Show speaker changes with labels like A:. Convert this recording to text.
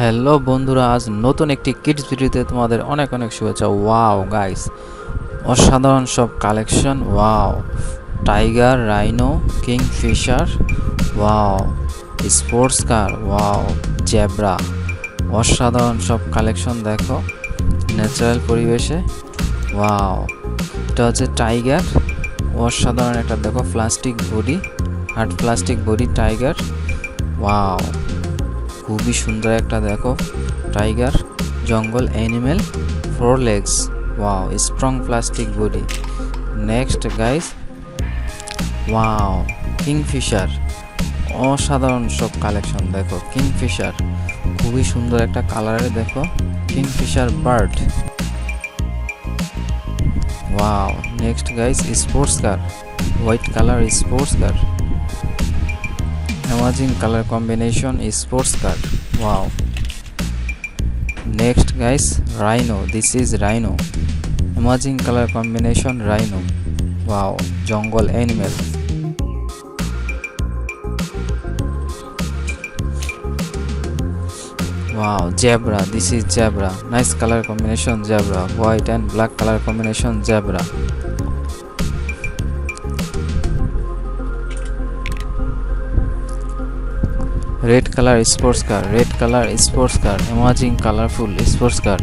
A: Hello বন্ধুরা, আজ নতুন একটি কিডস ভিডিওতে তোমাদের অনেক অনেক শুভেচ্ছা। ওয়াও গাইস, অসাধারণ সব collection. Wow, tiger, rhino, Kingfisher, wow, sports car, wow, zebra, অসাধারণ সব কালেকশন। দেখো ন্যাচারাল পরিবেশে। ওয়াও, এটা হচ্ছে টাইগার, অসাধারণ একটা দেখো plastic body, hard plastic body tiger. Wow, খুবই সুন্দর একটা দেখো টাইগার, জঙ্গল animal, 4 legs। Wow, strong plastic body. Next guys, wow, Kingfisher, অসাধারণ সব কালেকশন। দেখো কিংফিশার, খুবই সুন্দর একটা কালারে দেখো Kingfisher bird. Wow, next guys, sports car, white colour sports car, amazing color combination sports car. Wow. Next guys, rhino. This is rhino, amazing color combination rhino. Wow, jungle animal. Wow, zebra. This is zebra, nice color combination zebra, white and black color combination zebra. Red color sports car, red color sports car, amazing colorful sports car.